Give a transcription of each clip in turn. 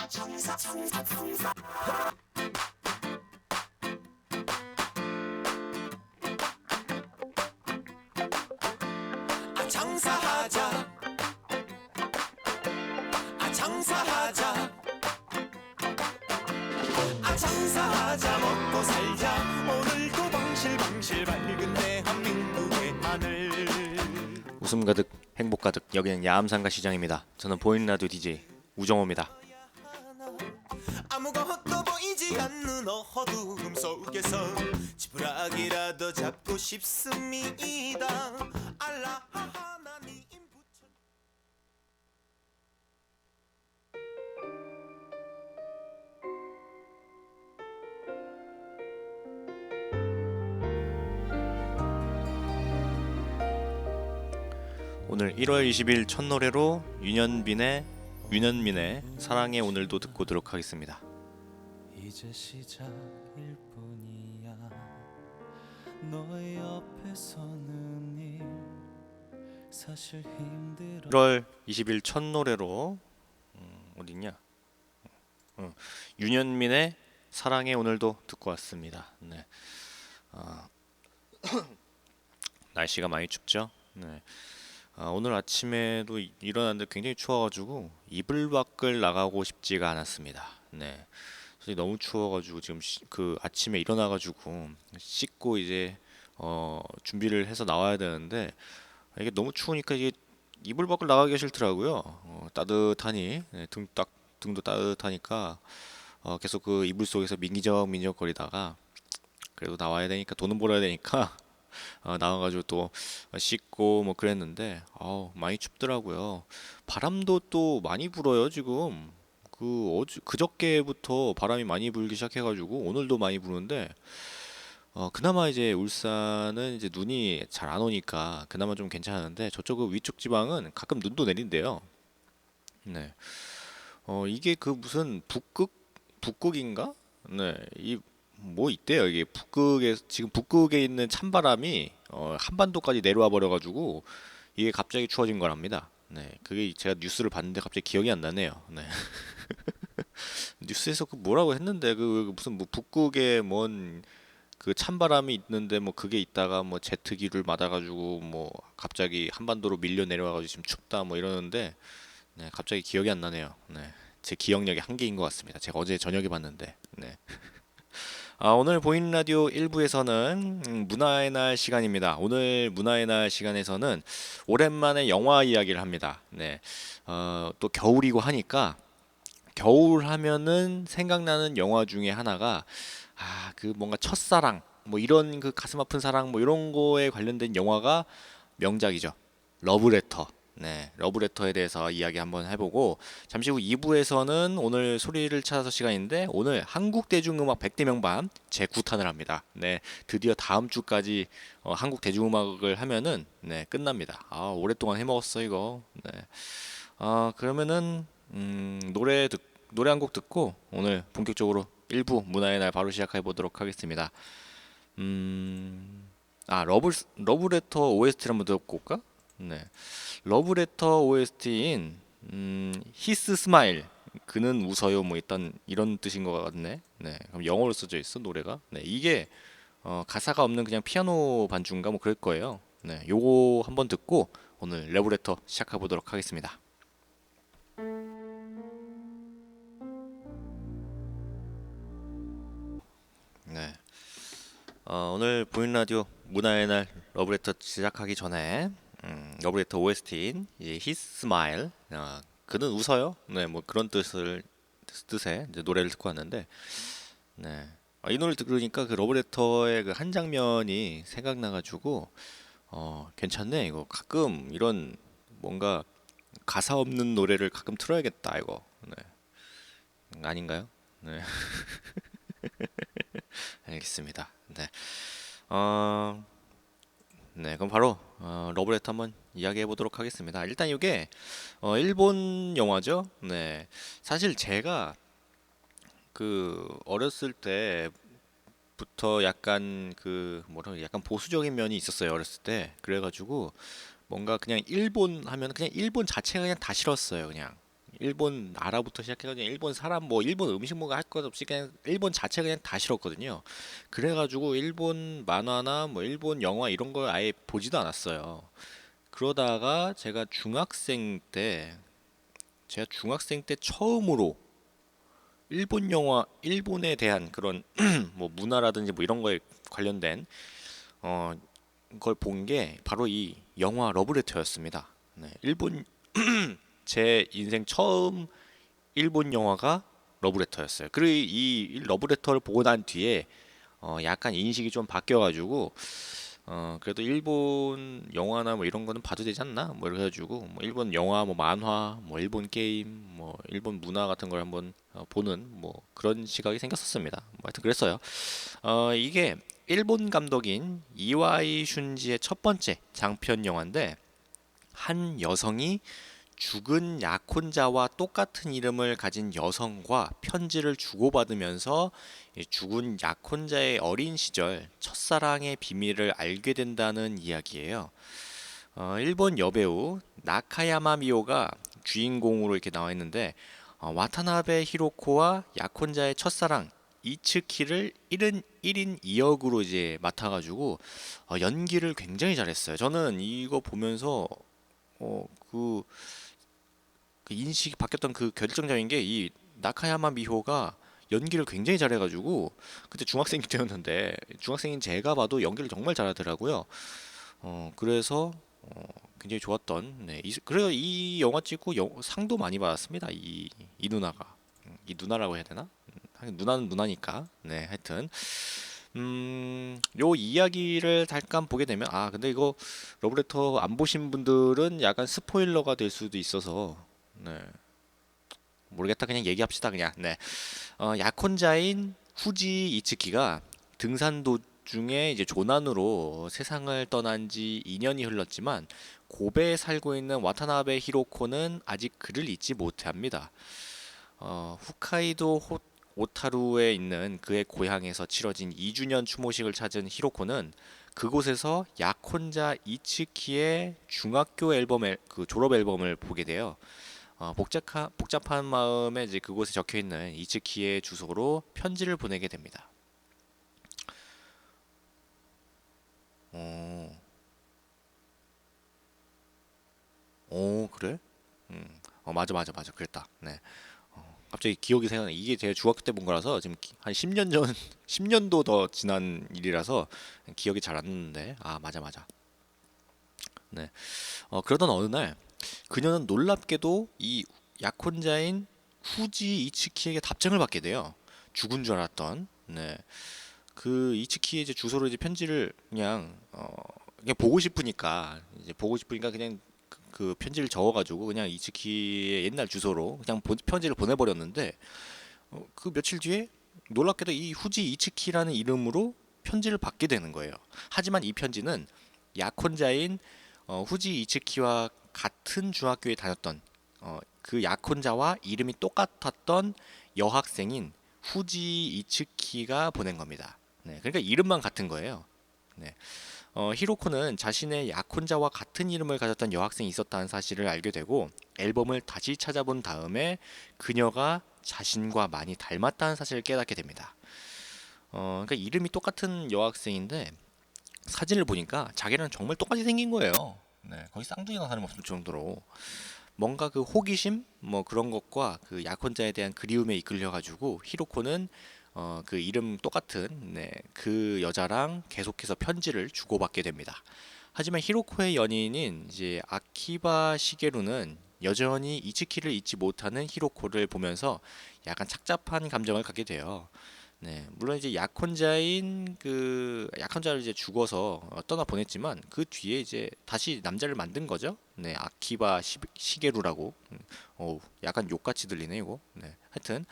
장사하자, 장사하자, 장사하자, 먹고 살자. 오늘도 방실방실 밝은 대한민국의 하늘. 웃음 가득 행복 가득, 여기는 야암상가 시장입니다. 저는 보이는 라디오 DJ 우정호입니다. 아무것도 보이지 않는 어두움 속에서 지푸라기라도 잡고 싶습니다. 알라 하나님 부처. 오늘 1월 20일 첫 노래로 윤현민의 사랑의 오늘도 듣고 오도록 하겠습니다. 이제 시작일 뿐이야. 너의 옆에 서는 일 사실 힘들어. 1월 20일 첫 노래로 어딨냐? 윤현민의 사랑의 오늘도 듣고 왔습니다. 네. 날씨가 많이 춥죠? 네. 오늘 아침에도 일어났는데 굉장히 추워가지고 이불 밖을 나가고 싶지가 않았습니다. 네. 솔직히 너무 추워가지고 지금 그 아침에 일어나가지고 씻고 이제 준비를 해서 나와야 되는데 이게 너무 추우니까 이게 이불 밖을 나가기가 싫더라고요. 따뜻하니 네, 등도 따뜻하니까 계속 그 이불 속에서 민기적 거리다가 그래도 나와야 되니까 돈은 벌어야 되니까 나와가지고 또 씻고 뭐 그랬는데 많이 춥더라고요. 바람도 또 많이 불어요 지금. 그저께부터 바람이 많이 불기 시작해가지고 오늘도 많이 부는데 그나마 이제 울산은 이제 눈이 잘 안 오니까 그나마 좀 괜찮은데 저쪽 그 위쪽 지방은 가끔 눈도 내린대요. 네. 이게 그 무슨 북극인가? 네. 이 뭐 있대요. 이게 지금 북극에 있는 찬바람이 한반도까지 내려와 버려가지고 이게 갑자기 추워진 거랍니다. 네. 그게 제가 뉴스를 봤는데 갑자기 기억이 안 나네요. 네. 뉴스에서 그 뭐라고 했는데 그 무슨 뭐 북극에 뭔 그 찬바람이 있는데 뭐 그게 있다가 뭐 제트기를 맞아가지고 뭐 갑자기 한반도로 밀려 내려와가지고 지금 춥다 뭐 이러는데 네, 갑자기 기억이 안 나네요. 네. 제 기억력이 한계인 것 같습니다. 제가 어제 저녁에 봤는데. 네. 오늘 보이는 라디오 1부에서는 문화의 날 시간입니다. 오늘 문화의 날 시간에서는 오랜만에 영화 이야기를 합니다. 네. 또 겨울이고 하니까 겨울 하면은 생각나는 영화 중에 하나가 그 뭔가 첫사랑 뭐 이런 그 가슴 아픈 사랑 뭐 이런 거에 관련된 영화가 명작이죠. 러브레터. 네, 러브레터에 대해서 이야기 한번 해보고 잠시 후 2부에서는 오늘 소리를 찾아서 시간인데 오늘 한국 대중음악 100대 명반 제 9탄을 합니다. 네, 드디어 다음 주까지 한국 대중음악을 하면은 네, 끝납니다. 오랫동안 해먹었어 이거. 네. 그러면은 노래 한 곡 듣고 오늘 본격적으로 1부 문화의 날 바로 시작해 보도록 하겠습니다. 러브레터 OST를 한번 듣고 올까? 네. 러브레터 OST인 히스 스마일 그는 웃어요 뭐 일단 이런 뜻인 것 같네. 네. 그럼 영어로 써져 있어 노래가. 네. 이게 가사가 없는 그냥 피아노 반주인가 뭐 그럴 거예요. 네. 요거 한번 듣고 오늘 러브레터 시작해 보도록 하겠습니다. 네. 오늘 보이는 라디오 문화의 날 러브레터 시작하기 전에 러브레터 OST인 His Smile 그는 웃어요. 네, 뭐 그런 뜻의 이제 노래를 듣고 왔는데 네. 이 노래를 들으니까 그 러브레터의 그 한 장면이 생각나가지고 괜찮네 이거 가끔 이런 뭔가 가사 없는 노래를 가끔 틀어야겠다 이거. 네. 아닌가요? 네. 알겠습니다. 네. 어, 네, 그럼 바로 러브레터 한번 이야기해 보도록 하겠습니다. 일단 이게 일본 영화죠. 네, 사실 제가 그 어렸을 때부터 약간 그 뭐라 약간 보수적인 면이 있었어요. 어렸을 때. 그래가지고 뭔가 그냥 일본 하면 그냥 일본 자체가 그냥 다 싫었어요. 그냥 일본 나라부터 시작해가지고 일본 사람 뭐 일본 음식 뭐가 할 것 없이 그냥 일본 자체 그냥 다 싫었거든요. 그래가지고 일본 만화나 뭐 일본 영화 이런 걸 아예 보지도 않았어요. 그러다가 제가 중학생 때 처음으로 일본 영화, 일본에 대한 그런 뭐 문화라든지 뭐 이런 거에 관련된 어 걸 본 게 바로 이 영화 러브레터였습니다. 네, 제 인생 처음 일본 영화가 러브레터였어요. 그리고 이 러브레터를 보고 난 뒤에 약간 인식이 좀 바뀌어가지고 그래도 일본 영화나 뭐 이런 거는 봐도 되지 않나? 뭐 이래가지고 뭐 일본 영화, 뭐 만화, 뭐 일본 게임, 뭐 일본 문화 같은 걸 한번 보는 뭐 그런 시각이 생겼었습니다. 뭐 하여튼 그랬어요. 이게 일본 감독인 이와이 슌지의 첫 번째 장편 영화인데 한 여성이 죽은 약혼자와 똑같은 이름을 가진 여성과 편지를 주고받으면서 죽은 약혼자의 어린 시절 첫사랑의 비밀을 알게 된다는 이야기예요. 일본 여배우 나카야마 미오가 주인공으로 이렇게 나와 있는데 와타나베 히로코와 약혼자의 첫사랑 이츠키를 1인 2역으로 이제 맡아가지고 연기를 굉장히 잘했어요. 저는 이거 보면서 그 인식이 바뀌었던 그 결정적인 게 이 나카야마 미호가 연기를 굉장히 잘해가지고 그때 중학생 때였는데 중학생인 제가 봐도 연기를 정말 잘하더라고요. 그래서 굉장히 좋았던 그래서 이 영화 찍고 상도 많이 받았습니다. 이 누나가 이 누나라고 해야 되나? 하긴 누나는 누나니까 하여튼 요 이야기를 잠깐 보게 되면 근데 이거 러브레터 안 보신 분들은 약간 스포일러가 될 수도 있어서 네 모르겠다 그냥 얘기합시다 그냥 약혼자인 후지 이츠키가 등산 도중에 이제 조난으로 세상을 떠난 지 2년이 흘렀지만 고베에 살고 있는 와타나베 히로코는 아직 그를 잊지 못합니다. 홋카이도 오타루에 있는 그의 고향에서 치러진 2주년 추모식을 찾은 히로코는 그곳에서 약혼자 이츠키의 중학교 그 졸업 앨범을 보게 돼요. 복잡한 마음에 이제 그곳에 적혀 있는 이츠키의 주소로 편지를 보내게 됩니다. 어, 그래? 맞아, 그랬다. 네. 갑자기 기억이 생각나. 이게 제가 중학교 때 본 거라서 지금 한 10년 전, 10년도 더 지난 일이라서 기억이 잘 안 나는데, 맞아. 네. 그러던 어느 날 그녀는 놀랍게도 이 약혼자인 후지 이츠키에게 답장을 받게 돼요. 죽은 줄 알았던. 네. 그 이츠키의 이제 주소로 이제 편지를 그냥 보고 싶으니까 그냥 그 편지를 적어가지고 그냥 이츠키의 옛날 주소로 그냥 편지를 보내버렸는데 그 며칠 뒤에 놀랍게도 이 후지 이츠키라는 이름으로 편지를 받게 되는 거예요. 하지만 이 편지는 약혼자인 후지 이츠키와 같은 중학교에 다녔던 그 약혼자와 이름이 똑같았던 여학생인 후지 이츠키가 보낸 겁니다. 네, 그러니까 이름만 같은 거예요. 네. 히로코는 자신의 약혼자와 같은 이름을 가졌던 여학생이 있었다는 사실을 알게 되고 앨범을 다시 찾아본 다음에 그녀가 자신과 많이 닮았다는 사실을 깨닫게 됩니다. 그러니까 이름이 똑같은 여학생인데 사진을 보니까 자기랑 정말 똑같이 생긴 거예요. 네, 거의 쌍둥이가 다름없을 정도로 뭔가 그 호기심 뭐 그런 것과 그 약혼자에 대한 그리움에 이끌려 가지고 히로코는 그 이름 똑같은 그 여자랑 계속해서 편지를 주고받게 됩니다. 하지만 히로코의 연인인 이제 아키바 시게루는 여전히 이츠키를 잊지 못하는 히로코를 보면서 약간 착잡한 감정을 갖게 돼요. 네, 물론 이제 약혼자인 그 약혼자를 이제 죽어서 떠나 보냈지만 그 뒤에 이제 다시 남자를 만든 거죠. 네, 아키바 시게루라고. 약간 욕같이 들리네 이거. 네, 하여튼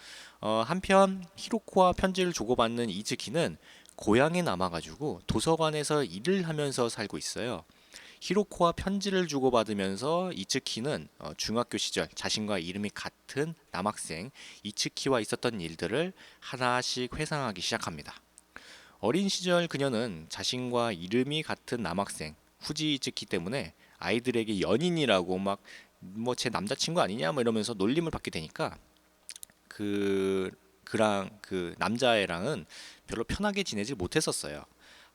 한편 히로코와 편지를 주고받는 이즈키는 고향에 남아가지고 도서관에서 일을 하면서 살고 있어요. 히로코와 편지를 주고받으면서 이츠키는 중학교 시절 자신과 이름이 같은 남학생 이츠키와 있었던 일들을 하나씩 회상하기 시작합니다. 어린 시절 그녀는 자신과 이름이 같은 남학생 후지 이츠키 때문에 아이들에게 연인이라고 막 뭐 제 남자친구 아니냐 뭐 이러면서 놀림을 받게 되니까 그랑 그 남자애랑은 별로 편하게 지내지 못했었어요.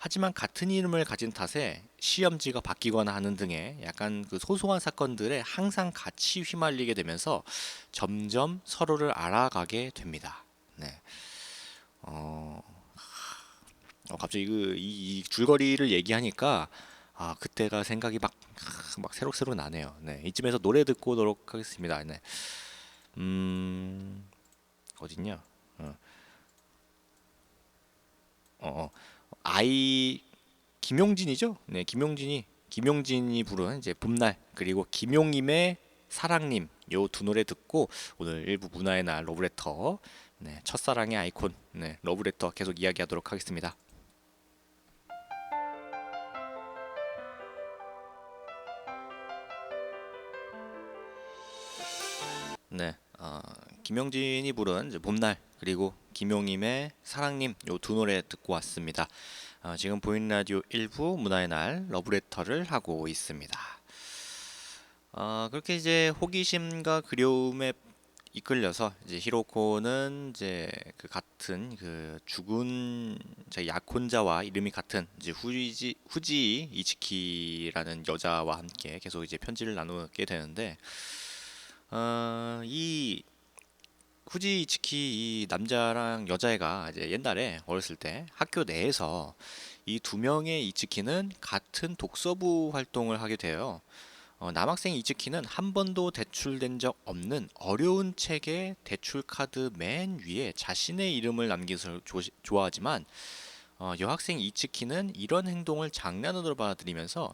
하지만 같은 이름을 가진 탓에 시험지가 바뀌거나 하는 등의 약간 그 소소한 사건들에 항상 같이 휘말리게 되면서 점점 서로를 알아가게 됩니다. 네. 어, 갑자기 이 줄거리를 얘기하니까 그때가 생각이 막 새록새록 나네요. 네. 이쯤에서 노래 듣고 오도록 하겠습니다. 네. 음, 어딨냐? 어, 어, 아이 김용진이죠? 네, 김용진이 부른 이제 봄날 그리고 김용임의 사랑님 요 두 노래 듣고 오늘 일부 문화의 날 러브레터 네, 첫사랑의 아이콘 네, 러브레터 계속 이야기하도록 하겠습니다. 네, 김용진이 부른 이제 봄날 그리고 김용임의 사랑님 요 두 노래 듣고 왔습니다. 지금 보이는 라디오 일부 문화의 날 러브레터를 하고 있습니다. 그렇게 이제 호기심과 그리움에 이끌려서 이제 히로코는 이제 그 같은 그 죽은 제 약혼자와 이름이 같은 이제 후지 이치키라는 여자와 함께 계속 이제 편지를 나누게 되는데 이 후지 이치키 이 남자랑 여자애가 이제 옛날에 어렸을 때 학교 내에서 이 두 명의 이츠키는 같은 독서부 활동을 하게 돼요. 남학생 이츠키는 한 번도 대출된 적 없는 어려운 책의 대출 카드 맨 위에 자신의 이름을 남기는 것을 좋아하지만 여학생 이츠키는 이런 행동을 장난으로 받아들이면서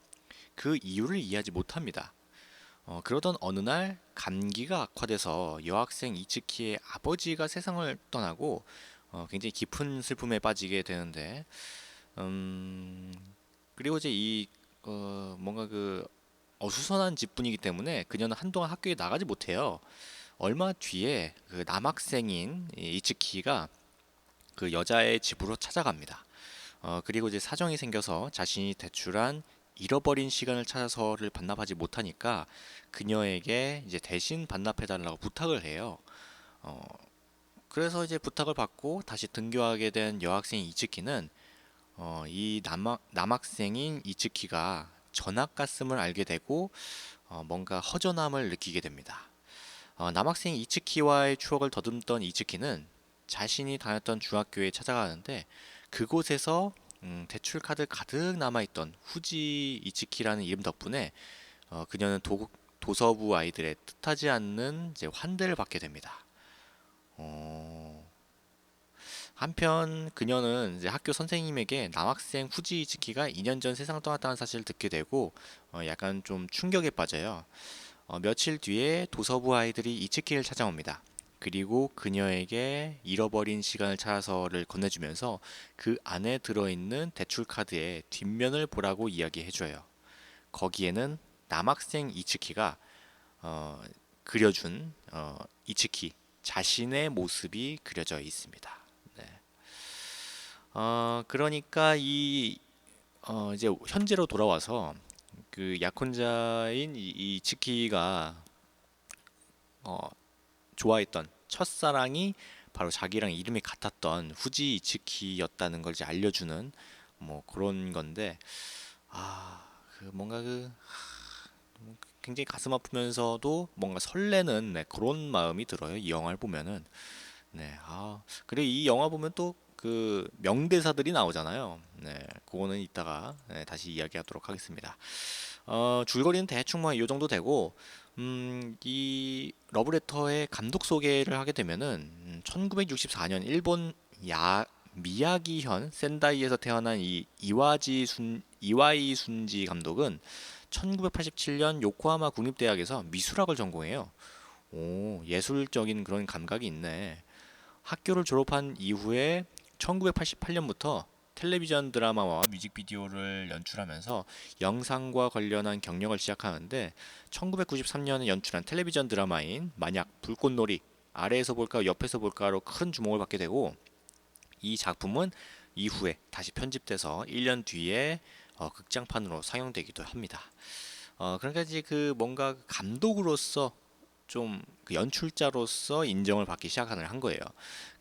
그 이유를 이해하지 못합니다. 그러던 어느 날 감기가 악화돼서 여학생 이츠키의 아버지가 세상을 떠나고 굉장히 깊은 슬픔에 빠지게 되는데 음, 그리고 이제 뭔가 그 어수선한 집분이기 때문에 그녀는 한동안 학교에 나가지 못해요. 얼마 뒤에 그 남학생인 이츠키가 그 여자의 집으로 찾아갑니다. 그리고 이제 사정이 생겨서 자신이 대출한 잃어버린 시간을 찾아서를 반납하지 못하니까 그녀에게 이제 대신 반납해달라고 부탁을 해요. 어, 그래서 이제 부탁을 받고 다시 등교하게 된 여학생 이츠키는 이 남학생인 이츠키가 전학 갔음을 알게 되고 뭔가 허전함을 느끼게 됩니다. 남학생 이츠키와의 추억을 더듬던 이츠키는 자신이 다녔던 중학교에 찾아가는데 그곳에서 대출 카드 가득 남아있던 후지 이츠키라는 이름 덕분에 그녀는 도서부 아이들의 뜻하지 않는 이제 환대를 받게 됩니다. 어, 한편 그녀는 이제 학교 선생님에게 남학생 후지 이츠키가 2년 전 세상을 떠났다는 사실을 듣게 되고 약간 좀 충격에 빠져요. 며칠 뒤에 도서부 아이들이 이츠키를 찾아옵니다. 그리고 그녀에게 잃어버린 시간을 찾아서를 건네주면서 그 안에 들어있는 대출 카드의 뒷면을 보라고 이야기해줘요. 거기에는 남학생 이츠키가 어, 그려준 이츠키 자신의 모습이 그려져 있습니다. 네. 그러니까 이제 현재로 돌아와서 그 약혼자인 이츠키가 어, 좋아했던 첫사랑이 바로 자기랑 이름이 같았던 후지 이츠키였다는 걸 이제 알려주는 뭐 그런 건데 뭔가 굉장히 가슴 아프면서도 뭔가 설레는 네, 그런 마음이 들어요. 이 영화를 보면은 네, 그리고 이 영화 보면 또 그 명대사들이 나오잖아요. 네, 그거는 이따가 네, 다시 이야기하도록 하겠습니다. 줄거리는 대충 뭐 이 정도 되고, 이 러브레터의 감독 소개를 하게 되면은 1964년 일본 미야기현 센다이에서 태어난 이와이 순지 감독은 1987년 요코하마 국립대학에서 미술학을 전공해요. 오, 예술적인 그런 감각이 있네. 학교를 졸업한 이후에 1988년부터 텔레비전 드라마와 뮤직비디오를 연출하면서 영상과 관련한 경력을 시작하는데 1993년에 연출한 텔레비전 드라마인 만약 불꽃놀이 아래에서 볼까 옆에서 볼까로 큰 주목을 받게 되고 이 작품은 이후에 다시 편집돼서 1년 뒤에 극장판으로 상영되기도 합니다. 그러니까 이제 그 뭔가 감독으로서 좀 그 연출자로서 인정을 받기 시작하는 한 거예요.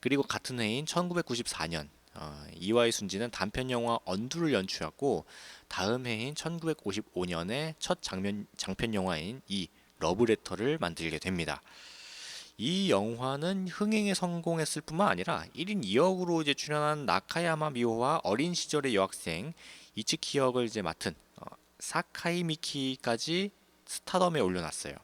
그리고 같은 해인 1994년 이와이 순지는 단편 영화 언두를 연출하고 다음 해인 1955년에 첫 장편 영화인 이 러브레터를 만들게 됩니다. 이 영화는 흥행에 성공했을 뿐만 아니라 1인 2역으로 이제 출연한 나카야마 미호와 어린 시절의 여학생 이츠키 역을 이제 맡은 사카이 미키까지 스타덤에 올려놨어요.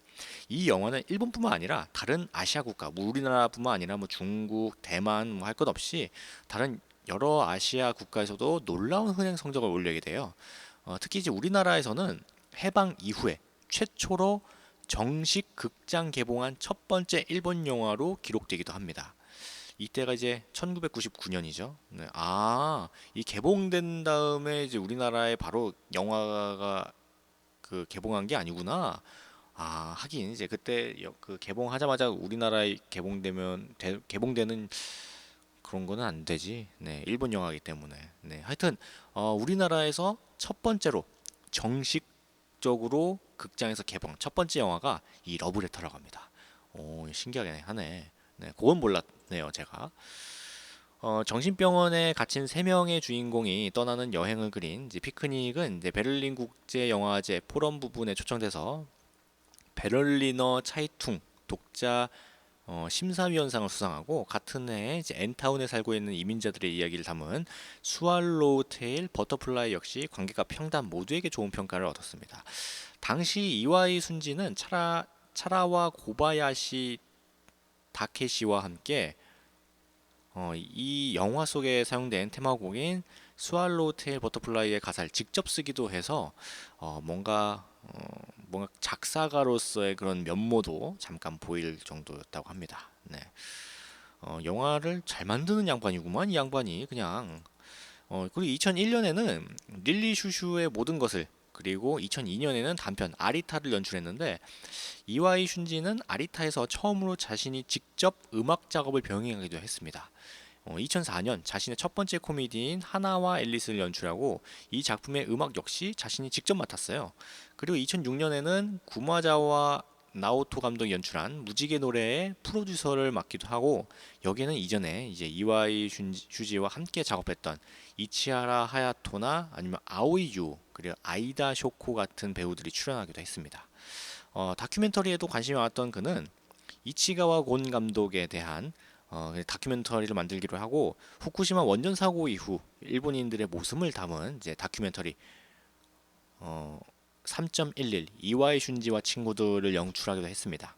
이 영화는 일본뿐만 아니라 다른 아시아 국가, 뭐 우리나라뿐만 아니라 뭐 중국, 대만 뭐 할 것 없이 다른 여러 아시아 국가에서도 놀라운 흥행 성적을 올리게 돼요. 특히 이제 우리나라에서는 해방 이후에 최초로 정식 극장 개봉한 첫 번째 일본 영화로 기록되기도 합니다. 이때가 이제 1999년이죠. 네. 이 개봉된 다음에 이제 우리나라에 바로 영화가 그 개봉한 게 아니구나. 하긴 이제 그때 그 개봉하자마자 우리나라에 개봉되는 그런 거는 안 되지. 네, 일본 영화이기 때문에. 네, 하여튼 우리나라에서 첫 번째로 정식적으로 극장에서 개봉 첫 번째 영화가 이 러브레터라고 합니다. 오, 신기하게 하네. 네, 그건 몰랐네요, 제가. 정신병원에 갇힌 세 명의 주인공이 떠나는 여행을 그린 이제 피크닉은 이제 베를린 국제 영화제 포럼 부분에 초청돼서 베를리너 차이퉁 독자 심사위원상을 수상하고 같은 해에 이제 엔타운에 살고 있는 이민자들의 이야기를 담은 스왈로우 테일 버터플라이 역시 관객과 평단 모두에게 좋은 평가를 얻었습니다. 당시 이와이 순지는 차라와 고바야시 다케시와 함께 이 영화 속에 사용된 테마곡인 스왈로우 테일 버터플라이의 가사를 직접 쓰기도 해서 뭔가 작사가로서의 그런 면모도 잠깐 보일 정도였다고 합니다. 네. 영화를 잘 만드는 양반이구만 이 양반이 그냥. 그리고 2001년에는 릴리 슈슈의 모든 것을 그리고 2002년에는 단편 아리타를 연출했는데 이와이 슌지는 아리타에서 처음으로 자신이 직접 음악 작업을 병행하기도 했습니다. 2004년 자신의 첫 번째 코미디인 하나와 앨리스를 연출하고 이 작품의 음악 역시 자신이 직접 맡았어요. 그리고 2006년에는 구마자와 나오토 감독이 연출한 무지개 노래의 프로듀서를 맡기도 하고 여기에는 이전에 이제 이와이 슈지와 함께 작업했던 이치하라 하야토나 아니면 아오이 유 그리고 아이다 쇼코 같은 배우들이 출연하기도 했습니다. 다큐멘터리에도 관심이 많았던 그는 이치가와 곤 감독에 대한 다큐멘터리를 만들기로 하고 후쿠시마 원전 사고 이후 일본인들의 모습을 담은 이제 다큐멘터리 3.11 이와이 슌지와 친구들을 연출하기도 했습니다.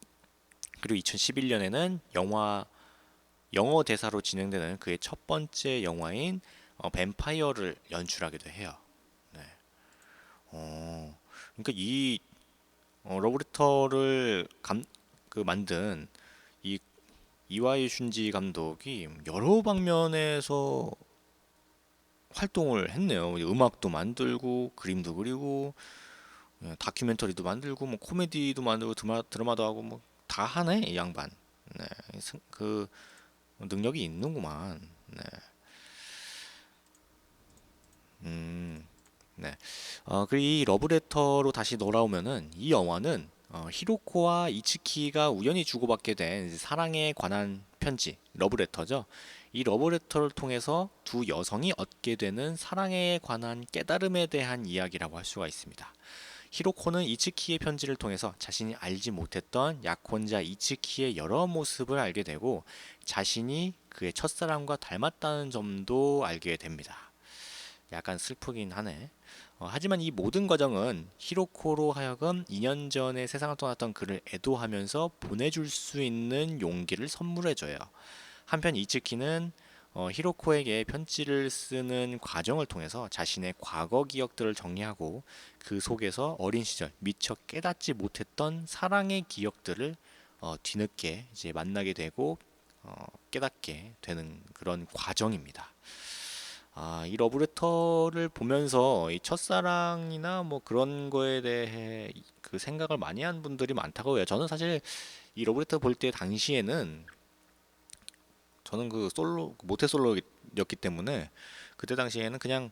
그리고 2011년에는 영어 대사로 진행되는 그의 첫 번째 영화인 뱀파이어를 연출하기도 해요. 네. 그러니까 이 러브레터를 만든 이 이와이 슌지 감독이 여러 방면에서 활동을 했네요. 음악도 만들고 그림도 그리고 다큐멘터리도 만들고 뭐 코미디도 만들고 드라마도 하고 뭐 다 하네 이 양반. 네, 그 능력이 있는구만. 네. 네. 그리고 이 러브레터로 다시 돌아오면은 이 영화는 히로코와 이츠키가 우연히 주고받게 된 이제 사랑에 관한 편지, 러브레터죠. 이 러브레터를 통해서 두 여성이 얻게 되는 사랑에 관한 깨달음에 대한 이야기라고 할 수가 있습니다. 히로코는 이츠키의 편지를 통해서 자신이 알지 못했던 약혼자 이츠키의 여러 모습을 알게 되고 자신이 그의 첫사랑과 닮았다는 점도 알게 됩니다. 약간 슬프긴 하네. 하지만 이 모든 과정은 히로코로 하여금 2년 전에 세상을 떠났던 그를 애도하면서 보내줄 수 있는 용기를 선물해줘요. 한편 이츠키는 히로코에게 편지를 쓰는 과정을 통해서 자신의 과거 기억들을 정리하고 그 속에서 어린 시절 미처 깨닫지 못했던 사랑의 기억들을 뒤늦게 이제 만나게 되고 깨닫게 되는 그런 과정입니다. 이 러브레터를 보면서 이 첫사랑이나 뭐 그런 거에 대해 그 생각을 많이 한 분들이 많다고 해요. 저는 사실 이 러브레터 볼 때 당시에는 저는 모태 솔로였기 때문에 그때 당시에는 그냥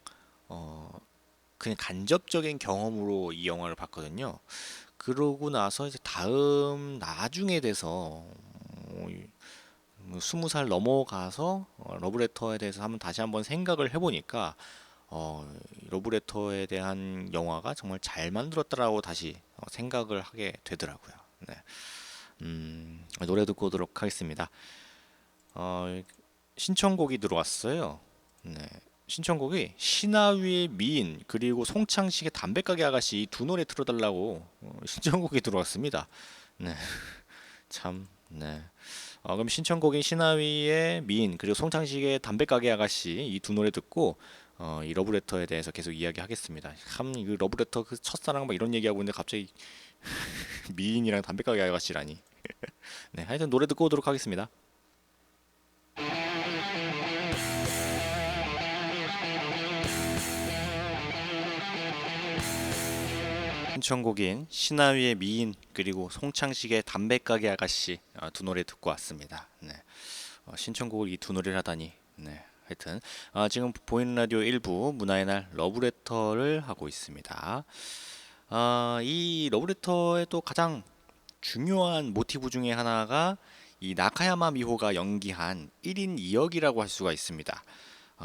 어 그냥 간접적인 경험으로 이 영화를 봤거든요. 그러고 나서 이제 다음 나중에 돼서 20살 넘어가서 러브레터에 대해서 한번 다시 한번 생각을 해보니까 러브레터에 대한 영화가 정말 잘 만들었다라고 다시 생각을 하게 되더라고요. 네. 노래 듣고 오도록 하겠습니다. 어, 신청곡이 들어왔어요. 네. 신청곡이 신하위의 미인 그리고 송창식의 담배가게 아가씨 이 두 노래 틀어달라고 신청곡이 들어왔습니다. 네. 참. 네. 그럼 신청곡인 신하위의 미인 그리고 송창식의 담배가게 아가씨 이 두 노래 듣고 이 러브레터에 대해서 계속 이야기하겠습니다. 참 이 러브레터 그 첫사랑 막 이런 얘기하고 있는데 갑자기 미인이랑 담배가게 아가씨라니. 네, 하여튼 노래 듣고 오도록 하겠습니다. 신청곡인 신하위의 미인 그리고 송창식의 담배가게 아가씨 두 노래 듣고 왔습니다. 네. 신청곡을 이 두 노래를 하다니. 네. 하여튼 지금 보이는 라디오 1부 문화의 날 러브레터를 하고 있습니다. 이 러브레터의 또 가장 중요한 모티브 중에 하나가 이 나카야마 미호가 연기한 1인 2역이라고 할 수가 있습니다.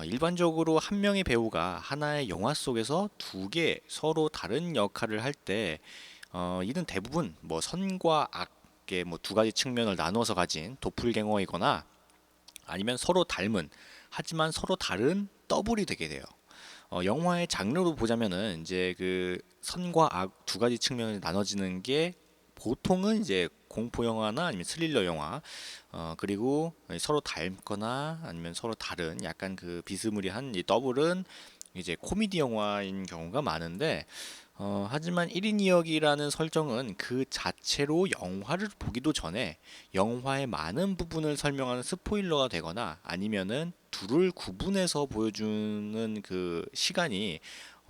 일반적으로 한 명의 배우가 하나의 영화 속에서 두 개 서로 다른 역할을 할 때 이는 대부분 뭐 선과 악의 뭐 두 가지 측면을 나누어서 가진 도플갱어이거나 아니면 서로 닮은 하지만 서로 다른 더블이 되게 돼요. 영화의 장르로 보자면은 이제 그 선과 악 두 가지 측면을 나눠지는 게 보통은 이제 공포 영화나 아니면 스릴러 영화, 그리고 서로 닮거나 아니면 서로 다른 약간 그 비스무리한 이 더블은 이제 코미디 영화인 경우가 많은데, 하지만 1인 2역이라는 설정은 그 자체로 영화를 보기도 전에 영화의 많은 부분을 설명하는 스포일러가 되거나 아니면은 둘을 구분해서 보여주는 그 시간이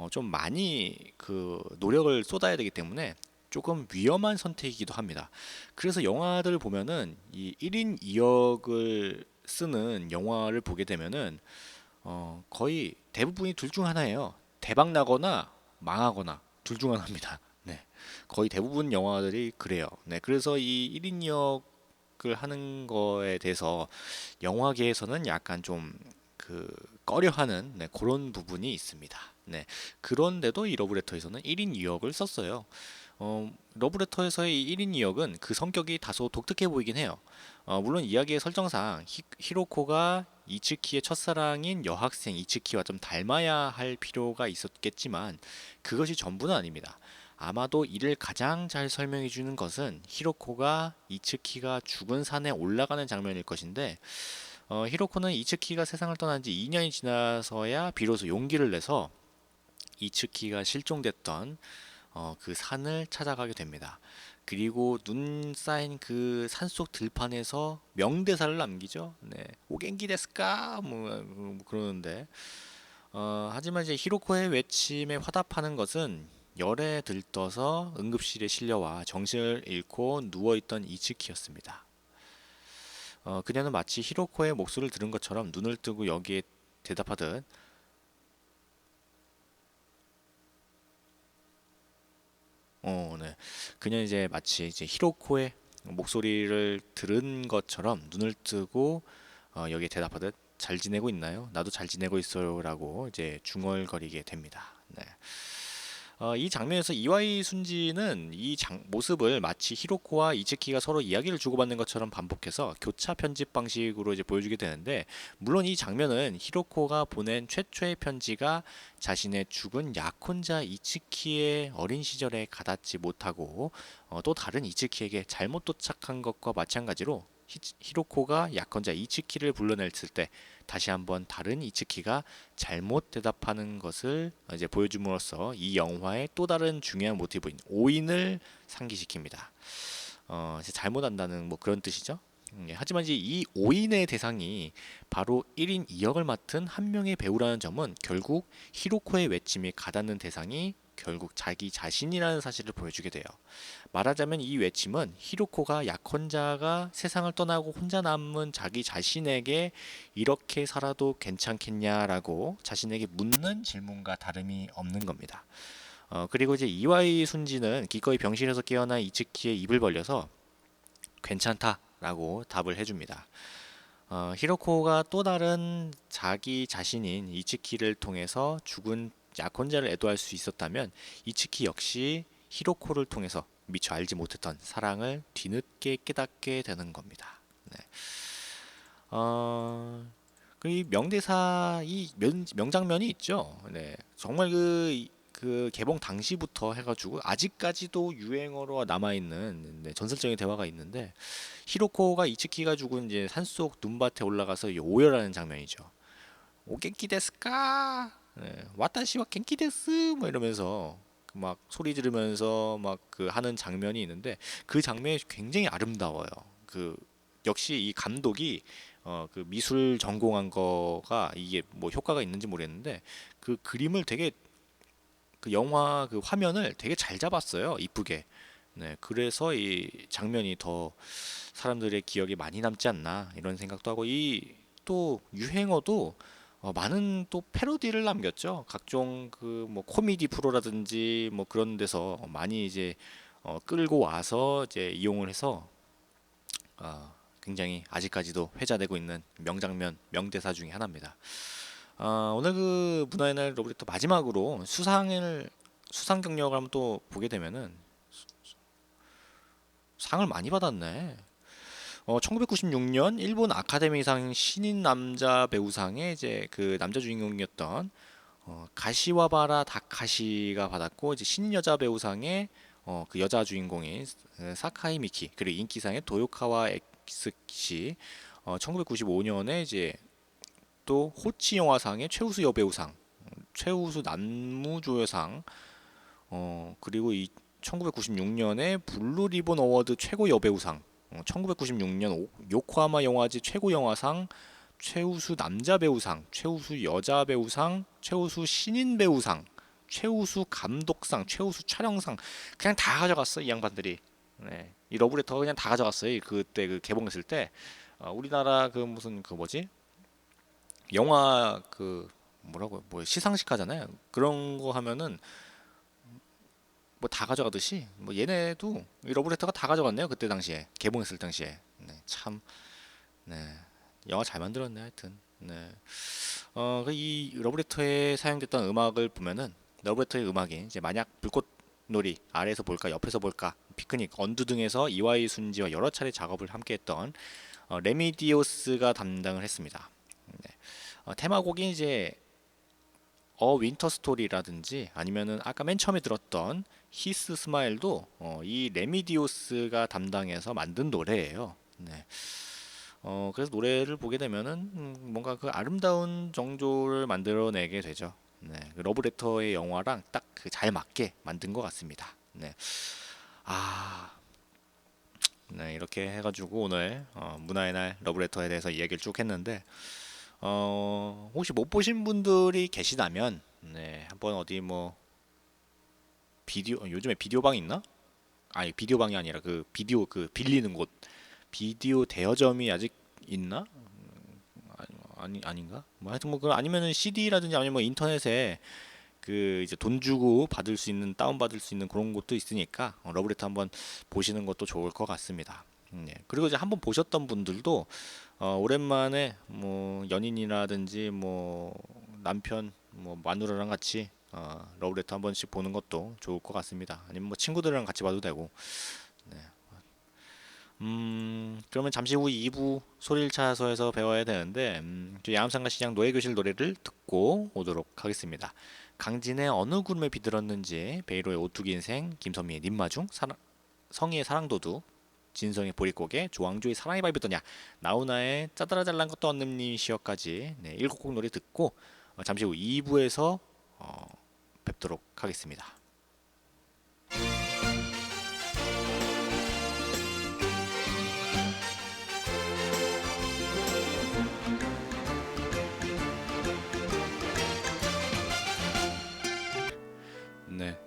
좀 많이 그 노력을 쏟아야 되기 때문에 조금 위험한 선택이기도 합니다. 그래서 영화들을 보면은 이 1인 2역을 쓰는 영화를 보게 되면은 거의 대부분이 둘 중 하나예요. 대박 나거나 망하거나 둘 중 하나입니다. 네. 거의 대부분 영화들이 그래요. 네. 그래서 이 1인 2역을 하는 거에 대해서 영화계에서는 약간 좀 그 꺼려하는 그런 부분이 있습니다. 네. 그런데도 이 러브레터에서는 1인 2역을 썼어요. 러브레터에서의 이 1인 2역은 그 성격이 다소 독특해 보이긴 해요. 물론 이야기의 설정상 히로코가 이츠키의 첫사랑인 여학생 이츠키와 좀 닮아야 할 필요가 있었겠지만 그것이 전부는 아닙니다. 아마도 이를 가장 잘 설명해 주는 것은 히로코가 이츠키가 죽은 산에 올라가는 장면일 것인데, 히로코는 이츠키가 세상을 떠난 지 2년이 지나서야 비로소 용기를 내서 이츠키가 실종됐던 그 산을 찾아가게 됩니다. 그리고 눈 쌓인 그 산속 들판에서 명대사를 남기죠. 네, 오겐키 데스까 뭐 그러는데, 하지만 이제 히로코의 외침에 화답하는 것은 열에 들떠서 응급실에 실려와 정신을 잃고 누워있던 이츠키였습니다. 그녀는 마치 히로코의 목소리를 들은 것처럼 눈을 뜨고 여기에 대답하듯 네. 그녀는 이제 마치 이제 히로코의 목소리를 들은 것처럼 눈을 뜨고 여기에 대답하듯 잘 지내고 있나요? 나도 잘 지내고 있어요라고 이제 중얼거리게 됩니다. 네. 이 장면에서 이와이 순지는 이 모습을 마치 히로코와 이츠키가 서로 이야기를 주고받는 것처럼 반복해서 교차 편집 방식으로 이제 보여주게 되는데, 물론 이 장면은 히로코가 보낸 최초의 편지가 자신의 죽은 약혼자 이츠키의 어린 시절에 가닿지 못하고 또 다른 이츠키에게 잘못 도착한 것과 마찬가지로 히로코가 약혼자 이츠키를 불러냈을 때 다시 한번 다른 이츠키가 잘못 대답하는 것을 이제 보여줌으로써 이 영화의 또 다른 중요한 모티브인 오인을 상기시킵니다. 이제 잘못한다는 뭐 그런 뜻이죠. 하지만 이제 이 오인의 대상이 바로 1인 2역을 맡은 한 명의 배우라는 점은 결국 히로코의 외침이 가닿는 대상이 결국 자기 자신이라는 사실을 보여주게 돼요. 말하자면 이 외침은 히로코가 약혼자가 세상을 떠나고 혼자 남은 자기 자신에게 이렇게 살아도 괜찮겠냐라고 자신에게 묻는 질문과 다름이 없는 겁니다. 그리고 이제 이와이 순지는 기꺼이 병실에서 깨어난 이츠키의 입을 벌려서 괜찮다라고 답을 해줍니다. 히로코가 또 다른 자기 자신인 이츠키를 통해서 죽은 약혼자를 애도할 수 있었다면 이츠키 역시 히로코를 통해서 미처 알지 못했던 사랑을 뒤늦게 깨닫게 되는 겁니다. 네. 이 명대사 이 명장면이 있죠. 네. 정말 그 개봉 당시부터 해가지고 아직까지도 유행어로 남아있는 전설적인 대화가 있는데 히로코가 이츠키가 죽은 이제 산속 눈밭에 올라가서 오열하는 장면이죠. 오 겐키 데스까? 네, 와타시와 겐키 데스 뭐 이러면서 막 소리 지르면서 막 그 하는 장면이 있는데 그 장면이 굉장히 아름다워요. 그 역시 이 감독이 그 미술 전공한 거가 이게 뭐 효과가 있는지 모르겠는데 그 그림을 되게 그 영화 그 화면을 되게 잘 잡았어요. 이쁘게. 네, 그래서 이 장면이 더 사람들의 기억에 많이 남지 않나 이런 생각도 하고 이 또 유행어도 많은 또 패러디를 남겼죠. 각종 그 뭐 코미디 프로라든지 뭐 그런 데서 많이 이제 끌고 와서 이제 이용을 해서 굉장히 아직까지도 회자되고 있는 명장면, 명대사 중에 하나입니다. 오늘 그 문화의 날 로브레터 마지막으로 수상 경력을 한번 또 보게 되면은 상을 많이 받았네. 1996년 일본 아카데미상 신인 남자 배우상에 이제 그 남자 주인공이었던 가시와바라 다카시가 받았고 이제 신인 여자 배우상에 그 여자 주인공인 사카이 미키 그리고 인기상의 도요카와 엑스시 1995년에 이제 또 호치 영화상의 최우수 여배우상, 최우수 남무조연상, 그리고 이 1996년에 블루 리본 어워드 최고 여배우상, 1996년 요코하마 영화제 최고 영화상, 최우수 남자 배우상, 최우수 여자 배우상, 최우수 신인 배우상, 최우수 감독상, 최우수 촬영상 그냥 다 가져갔어 이 양반들이. 네. 이 러브레터 그냥 다 가져갔어요. 그때 그 개봉했을 때 우리나라 그 무슨 그 뭐지 영화 그 뭐라고 뭐 시상식 하잖아요. 그런 거 하면은 뭐 다 가져가듯이 뭐 얘네도 이 러브레터가 다 가져갔네요. 그때 당시에 개봉했을 당시에. 네, 참 네. 영화 잘 만들었네 하여튼. 네. 이 러브레터에 사용됐던 음악을 보면은 러브레터의 음악이 이제 만약 불꽃놀이 아래에서 볼까 옆에서 볼까 피크닉 언두 등에서 이와이 순지와 여러 차례 작업을 함께했던 레미디오스가 담당을 했습니다. 네. 테마곡이 이제 윈터 스토리라든지 아니면은 아까 맨 처음에 들었던 히스 스마일도 이 레미디오스가 담당해서 만든 노래예요. 네. 그래서 노래를 보게 되면은 뭔가 그 아름다운 정조를 만들어내게 되죠. 네. 그 러브레터의 영화랑 딱 그 잘 맞게 만든 것 같습니다. 네. 아, 네, 이렇게 해가지고 오늘 문화의 날 러브레터에 대해서 이야기를 쭉 했는데 혹시 못 보신 분들이 계시다면 네, 한번 어디 뭐 비디오 요즘에 비디오방 있나? 아니 비디오방이 아니라 그 비디오 그 빌리는 곳 비디오 대여점이 아직 있나? 아닌가? 뭐 하여튼 뭐 그 아니면은 CD라든지 아니면 뭐 인터넷에 그 이제 돈 주고 받을 수 있는 다운 받을 수 있는 그런 곳도 있으니까 러브레터 한번 보시는 것도 좋을 것 같습니다. 네. 그리고 이제 한번 보셨던 분들도 오랜만에 뭐 연인이라든지 뭐 남편 뭐 마누라랑 같이 러브레터 한 번씩 보는 것도 좋을 것 같습니다. 아니면 뭐 친구들이랑 같이 봐도 되고. 네. 그러면 잠시 후 2부 소릴차서에서 배워야 되는데 야암상가 시장 노예교실 노래를 듣고 오도록 하겠습니다. 강진의 어느 구름에 비들었는지, 베이로의 오뚜기 인생, 김선미의 님마중, 성희의 사랑도둑, 진성의 보릿고개, 조항조의 사랑이 밟혔더냐, 나훈아의 짜다라 잘난 것도 없는 님이시여까지 네, 7곡 노래 듣고 잠시 후 2부에서 뵙도록 하겠습니다. 네,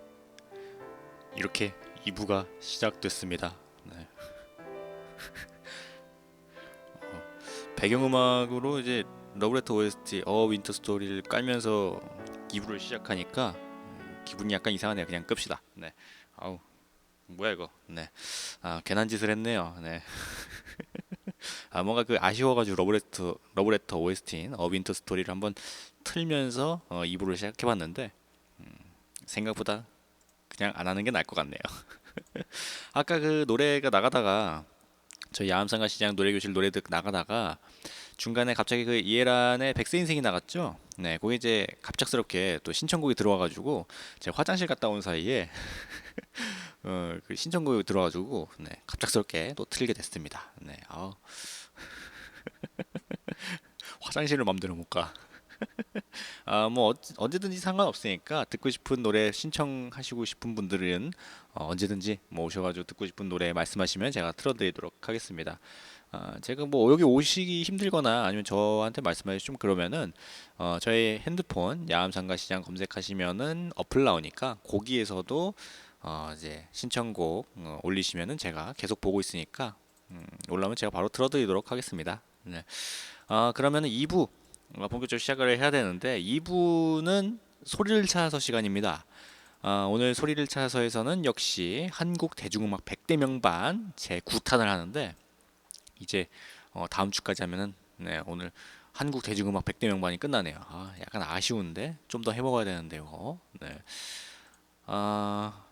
이렇게 2부가 시작됐습니다. 네. 배경음악으로 이제 러브레터 OST 윈터 스토리를 깔면서 2부를 시작하니까 기분이 약간 이상하네요. 그냥 끕시다. 네. 아우 뭐야 이거. 네. 괜한 짓을 했네요. 네. 뭔가 그 아쉬워가지고 러브레터 OST인 윈터 스토리를 한번 틀면서 2부를 시작해봤는데 생각보다 그냥 안 하는 게 나을 것 같네요. 아까 그 노래가 나가다가 저 야암상가 시장 노래교실 노래 듣 나가다가 중간에 갑자기 그 이해란의 백세 인생이 나갔죠. 네, 거기 이제 갑작스럽게 또 신청곡이 들어와가지고 제가 화장실 갔다 온 사이에 그 신청곡이 들어와가지고 네, 갑작스럽게 또 틀게 됐습니다. 네, 화장실을 맘대로 못 가. 뭐 언제든지 상관없으니까 듣고 싶은 노래 신청하시고 싶은 분들은 언제든지 뭐 오셔가지고 듣고 싶은 노래 말씀하시면 제가 틀어드리도록 하겠습니다. 제가 뭐 여기 오시기 힘들거나 아니면 저한테 말씀하시 좀 그러면은 저희 핸드폰 야암상가시장 검색하시면은 어플 나오니까 거기에서도 이제 신청곡 올리시면은 제가 계속 보고 있으니까 올라오면 제가 바로 틀어드리도록 하겠습니다. 네. 그러면은 2부 본격적으로 시작을 해야 되는데 2부는 소리를 찾아서 시간입니다. 오늘 소리를 찾아서에서는 역시 한국 대중음악 100대 명반 제 9탄을 하는데 이제 다음 주까지 하면은 네, 오늘 한국 대중음악 100대 명반이 끝나네요. 약간 아쉬운데 좀 더 해먹어야 되는데요. 네. 아,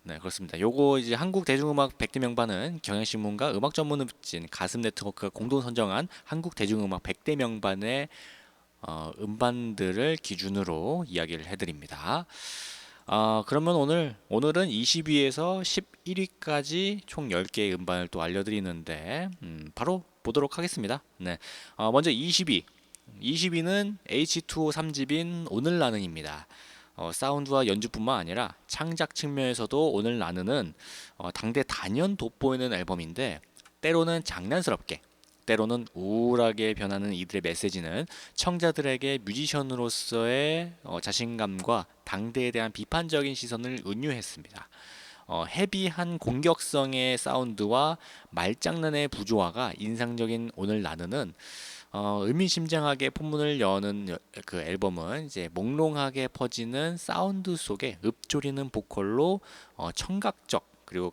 네, 그렇습니다. 요거 이제 한국 대중음악 100대 명반은 경향신문과 음악 전문 웹진 가슴 네트워크가 공동 선정한 한국 대중음악 100대 명반의 음반들을 기준으로 이야기를 해드립니다. 그러면 오늘은 20위에서 11위까지 총 10개의 음반을 또 알려드리는데 바로 보도록 하겠습니다. 네. 먼저 20위. 20위는 H2O 3집인 오늘 나는입니다. 사운드와 연주뿐만 아니라 창작 측면에서도 오늘 나는은 당대 단연 돋보이는 앨범인데 때로는 장난스럽게 때로는 우울하게 변하는 이들의 메시지는 청자들에게 뮤지션으로서의 자신감과 당대에 대한 비판적인 시선을 은유했습니다. 헤비한 공격성의 사운드와 말장난의 부조화가 인상적인 오늘 나는은 의미심장하게 포문을 여는 그 앨범은 이제 몽롱하게 퍼지는 사운드 속에 읊조리는 보컬로 청각적 그리고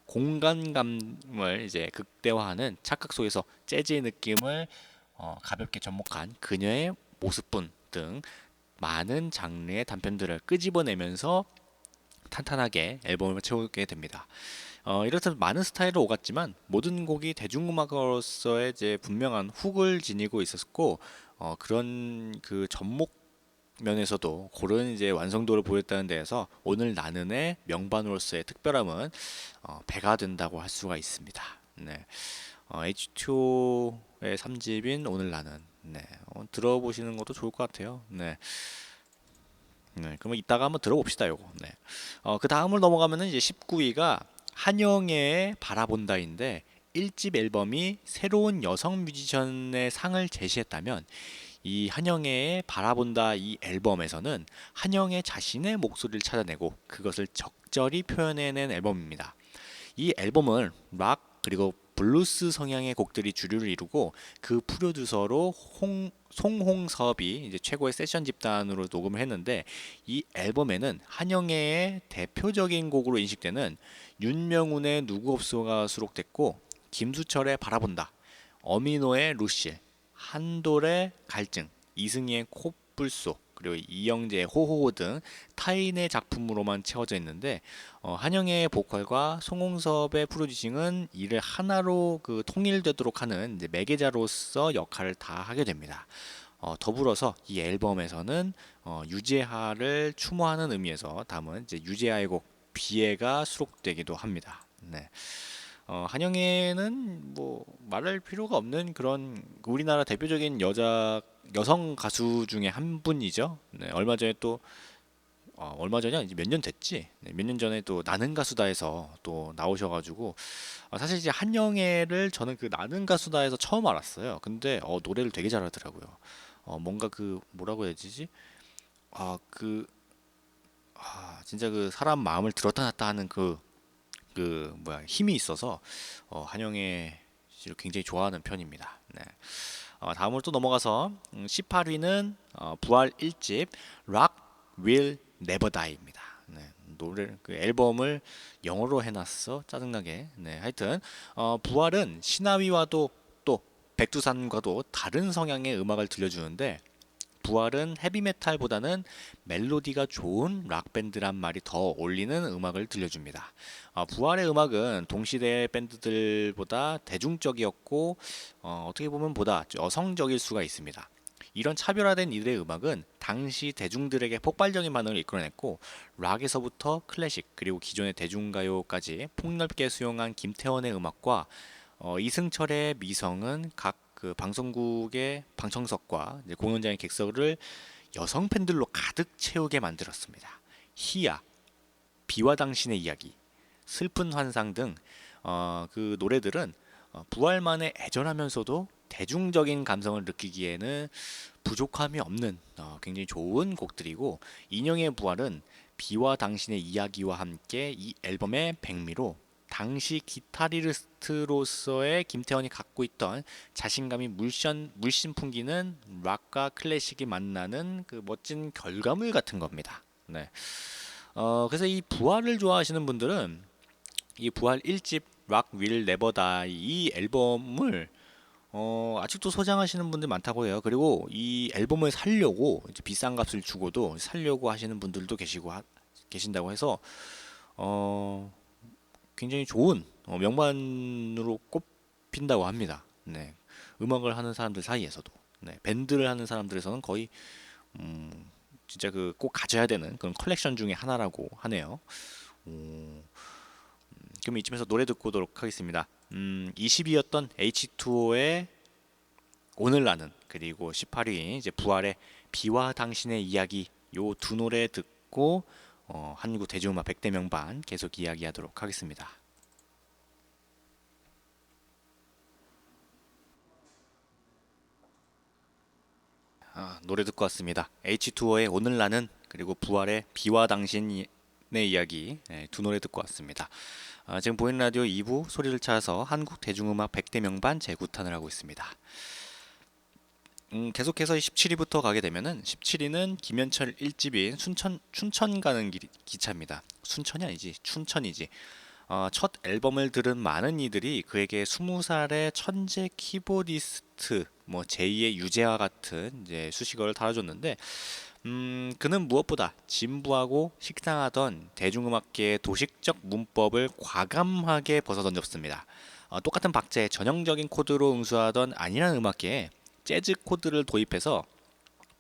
공간감을 이제 극대화하는 착각 속에서 재즈의 느낌을 가볍게 접목한 그녀의 모습뿐 등 많은 장르의 단편들을 끄집어내면서 탄탄하게 앨범을 채우게 됩니다. 이렇듯 많은 스타일을 오갔지만 모든 곡이 대중음악으로서의 이제 분명한 훅을 지니고 있었고 그런 그 접목 면에서도 그런 이제 완성도를 보였다는 데에서 오늘 나는의 명반으로서의 특별함은 배가 된다고 할 수가 있습니다. 네. H2O의 3집인 오늘 나는 네. 들어보시는 것도 좋을 것 같아요. 네. 네, 그러면 이따가 한번 들어봅시다, 요거. 네. 그 다음을 넘어가면은 이제 19위가 한영애의 바라본다인데 1집 앨범이 새로운 여성 뮤지션의 상을 제시했다면 이 한영애의 바라본다 이 앨범에서는 한영애 자신의 목소리를 찾아내고 그것을 적절히 표현해낸 앨범입니다. 이 앨범은 락 그리고 블루스 성향의 곡들이 주류를 이루고 그 프로듀서로 송홍섭이 이제 최고의 세션 집단으로 녹음을 했는데 이 앨범에는 한영애의 대표적인 곡으로 인식되는 윤명훈의 누구 없소가 수록됐고 김수철의 바라본다, 어미노의 루실, 한돌의 갈증, 이승희의 코뿔소 그리고 이영재의 호호호 등 타인의 작품으로만 채워져 있는데 한영애의 보컬과 송홍섭의 프로듀싱은 이를 하나로 그 통일되도록 하는 이제 매개자로서 역할을 다 하게 됩니다. 더불어서 이 앨범에서는 유재하를 추모하는 의미에서 담은 이제 유재하의 곡 비애가 수록되기도 합니다. 네. 한영애는 뭐 말할 필요가 없는 그런 우리나라 대표적인 여성 가수 중에 한 분이죠. 네, 얼마 전이야 이제 몇 년 됐지. 네, 몇 년 전에 또 나는 가수다에서 또 나오셔가지고 사실 이제 한영애를 저는 그 나는 가수다에서 처음 알았어요. 근데 노래를 되게 잘하더라고요. 뭔가 그 뭐라고 해야 되지? 그 진짜 그 사람 마음을 들었다 놨다 하는 힘이 있어서 한영애 씨를 굉장히 좋아하는 편입니다. 네. 다음으로 또 넘어가서 18위는 부활 1집 Rock Will Never Die입니다. 네, 노래 그 앨범을 영어로 해놨어 짜증나게. 네, 하여튼 부활은 신화위와도 또 백두산과도 다른 성향의 음악을 들려주는데 부활은 헤비메탈보다는 멜로디가 좋은 락밴드란 말이 더 어울리는 음악을 들려줍니다. 부활의 음악은 동시대 밴드들보다 대중적이었고 어떻게 보면 보다 여성적일 수가 있습니다. 이런 차별화된 이들의 음악은 당시 대중들에게 폭발적인 반응을 이끌어냈고 락에서부터 클래식 그리고 기존의 대중가요까지 폭넓게 수용한 김태원의 음악과 이승철의 미성은 각 그 방송국의 방청석과 공연장의 객석을 여성 팬들로 가득 채우게 만들었습니다. 희야, 비와 당신의 이야기, 슬픈 환상 등 그 노래들은 부활만의 애절하면서도 대중적인 감성을 느끼기에는 부족함이 없는 굉장히 좋은 곡들이고 인형의 부활은 비와 당신의 이야기와 함께 이 앨범의 백미로 당시 기타리스트로서의 김태원이 갖고 있던 자신감이 물씬 풍기는 락과 클래식이 만나는 그 멋진 결과물 같은 겁니다. 네. 그래서 이 부활을 좋아하시는 분들은 이 부활 1집 락 윌 네버 다이 이 앨범을 아직도 소장하시는 분들 많다고 해요. 그리고 이 앨범을 살려고 이제 비싼 값을 주고도 살려고 하시는 분들도 계신다고 해서 어, 굉장히 좋은 명반으로 꼽힌다고 합니다. 네. 음악을 하는 사람들 사이에서도 네. 밴드를 하는 사람들에서는 거의 음, 진짜 그 꼭 가져야 되는 그런 컬렉션 중에 하나라고 하네요. 그럼 이쯤에서 노래 듣고 오도록 하겠습니다. 20위였던 H2O의 오늘 나는 그리고 18위 이제 부활의 비와 당신의 이야기 요 두 노래 듣고 한국 대중음악 100대 명반 계속 이야기하도록 하겠습니다. 노래 듣고 왔습니다. H2O의 오늘 나는 그리고 부활의 비와 당신의 이야기 두 노래 듣고 왔습니다. 지금 보이는 라디오 2부 소리를 찾아서 한국 대중음악 100대 명반 재구탄을 하고 있습니다. 계속해서 17위부터 가게 되면은 17위는 김현철 1집인 춘천 가는 기차입니다. 순천이 아니지 춘천이지. 첫 앨범을 들은 많은 이들이 그에게 20살의 천재 키보디스트 뭐 제2의 유재하 같은 이제 수식어를 달아줬는데 그는 무엇보다 진부하고 식상하던 대중음악계의 도식적 문법을 과감하게 벗어던졌습니다. 똑같은 박자의 전형적인 코드로 응수하던 아니란 음악계에 재즈 코드를 도입해서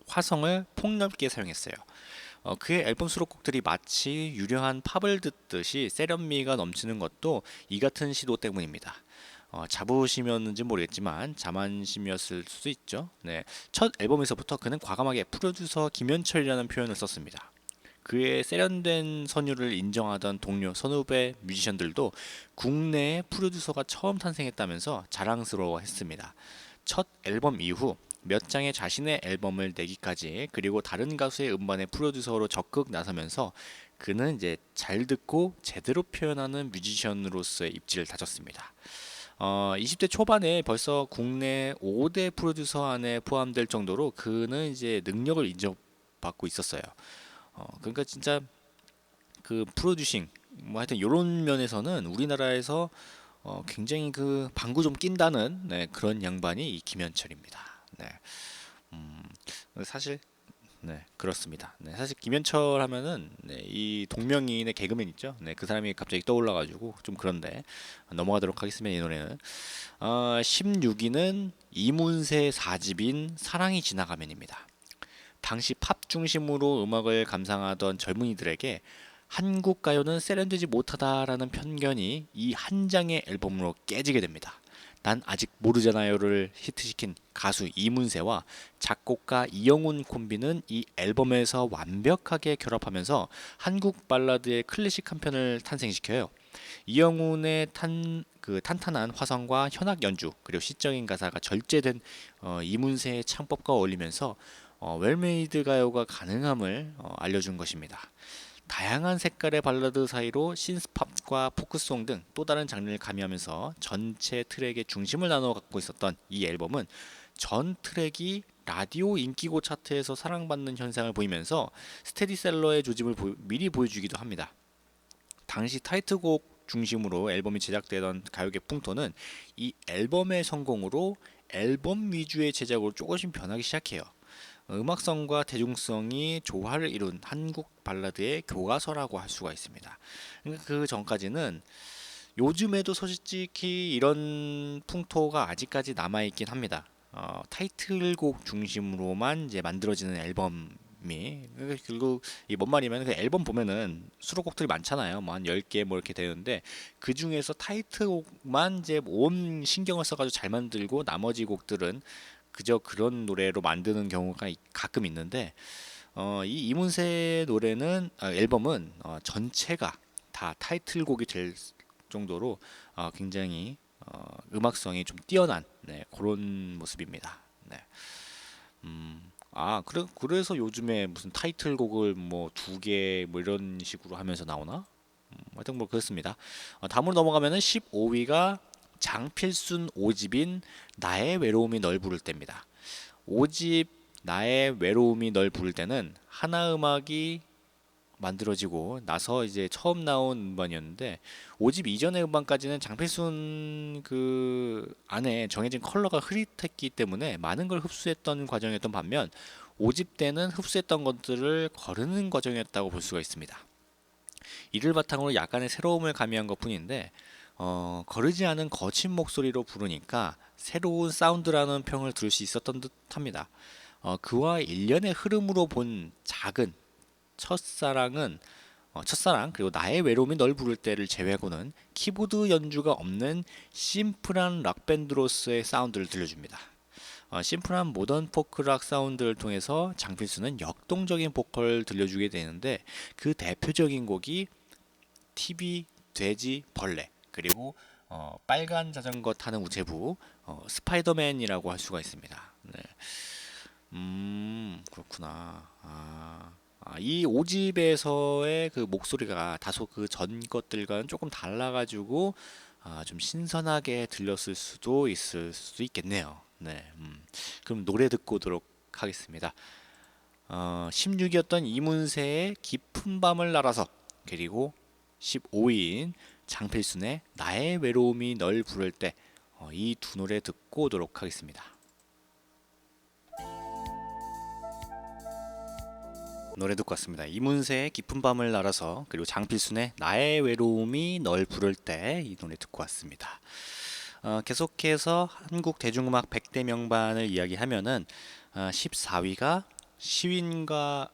화성을 폭넓게 사용했어요. 그의 앨범 수록곡들이 마치 유려한 팝을 듣듯이 세련미가 넘치는 것도 이 같은 시도 때문입니다. 잡으시면는지 모르겠지만 자만심이었을 수도 있죠. 네, 첫 앨범에서부터 그는 과감하게 프로듀서 김현철이라는 표현을 썼습니다. 그의 세련된 선율을 인정하던 동료 선후배 뮤지션들도 국내에 프로듀서가 처음 탄생했다면서 자랑스러워했습니다. 첫 앨범 이후 몇 장의 자신의 앨범을 내기까지 그리고 다른 가수의 음반의 프로듀서로 적극 나서면서 그는 이제 잘 듣고 제대로 표현하는 뮤지션으로서의 입지를 다졌습니다. 20대 초반에 벌써 국내 5대 프로듀서 안에 포함될 정도로 그는 이제 능력을 인정받고 있었어요. 그러니까 진짜 그 프로듀싱 뭐 하여튼 이런 면에서는 우리나라에서 굉장히 그 방구 좀 낀다는 그런 양반이 이 김현철입니다. 네. 음, 사실 네 그렇습니다. 네, 사실 김현철 하면은 이 동명이인의 개그맨 있죠. 그 사람이 갑자기 떠올라가지고 좀 그런데 넘어가도록 하겠습니다. 이 노래는 16위는 이문세 4집인 사랑이 지나가면입니다. 당시 팝 중심으로 음악을 감상하던 젊은이들에게 한국 가요는 세련되지 못하다라는 편견이 이 한 장의 앨범으로 깨지게 됩니다. 난 아직 모르잖아요를 히트시킨 가수 이문세와 작곡가 이영훈 콤비는 이 앨범에서 완벽하게 결합하면서 한국 발라드의 클래식 한 편을 탄생시켜요. 이영훈의 탄탄한 화성과 현악 연주 그리고 시적인 가사가 절제된 이문세의 창법과 어울리면서 웰메이드 가요가 가능함을 알려준 것입니다. 다양한 색깔의 발라드 사이로 신스팝과 포크송 등 또 다른 장르를 가미하면서 전체 트랙의 중심을 나눠 갖고 있었던 이 앨범은 전 트랙이 라디오 인기곡 차트에서 사랑받는 현상을 보이면서 스테디셀러의 조짐을 미리 보여주기도 합니다. 당시 타이틀곡 중심으로 앨범이 제작되던 가요계 풍토는 이 앨범의 성공으로 앨범 위주의 제작으로 조금씩 변하기 시작해요. 음악성과 대중성이 조화를 이룬 한국 발라드의 교과서라고 할 수가 있습니다. 그러니까 그 전까지는 요즘에도 솔직히 이런 풍토가 아직까지 남아있긴 합니다. 타이틀곡 중심으로만 이제 만들어지는 앨범이, 결국 이 뭔 말이면 그 앨범 보면은 수록곡들이 많잖아요. 뭐 한 10개 뭐 이렇게 되는데 그 중에서 타이틀곡만 이제 온 신경을 써가지고 잘 만들고 나머지 곡들은 그저 그런 노래로 만드는 경우가 가끔 있는데 이 이문세 노래는 앨범은 전체가 다 타이틀곡이 될 정도로 굉장히 음악성이 좀 뛰어난 그런 모습입니다. 네. 그래서 요즘에 무슨 타이틀곡을 뭐 2개 뭐 이런 식으로 하면서 나오나? 하여튼 뭐 그렇습니다. 다음으로 넘어가면은 15위가 장필순 5집인 나의 외로움이 널 부를 때입니다. 5집 나의 외로움이 널 부를 때는 하나음악이 만들어지고 나서 이제 처음 나온 음반이었는데 5집 이전의 음반까지는 장필순 그 안에 정해진 컬러가 흐릿했기 때문에 많은 걸 흡수했던 과정이었던 반면 5집 때는 흡수했던 것들을 거르는 과정이었다고 볼 수가 있습니다. 이를 바탕으로 약간의 새로움을 가미한 것뿐인데 거르지 않은 거친 목소리로 부르니까 새로운 사운드라는 평을 들을 수 있었던 듯합니다. 그와 일련의 흐름으로 본 작은 첫사랑 그리고 나의 외로움이 널 부를 때를 제외하고는 키보드 연주가 없는 심플한 락밴드로서의 사운드를 들려줍니다. 심플한 모던 포크락 사운드를 통해서 장필수는 역동적인 보컬을 들려주게 되는데 그 대표적인 곡이 TV, 돼지, 벌레 그리고 빨간 자전거 타는 우체부 스파이더맨이라고 할 수가 있습니다. 네. 그렇구나. 이 5집에서의 그 목소리가 다소 그 전 것들과는 조금 달라가지고 좀 신선하게 들렸을 수도 있겠네요. 네, 그럼 노래 듣고 오도록 하겠습니다. 16위였던 이문세의 깊은 밤을 날아서 그리고 15위인 장필순의 나의 외로움이 널 부를 때 이 두 노래 듣고 오도록 하겠습니다. 노래 듣고 왔습니다. 이문세의 깊은 밤을 날아서 그리고 장필순의 나의 외로움이 널 부를 때 이 노래 듣고 왔습니다. 계속해서 한국 대중음악 100대 명반을 이야기하면은 14위가 시윈과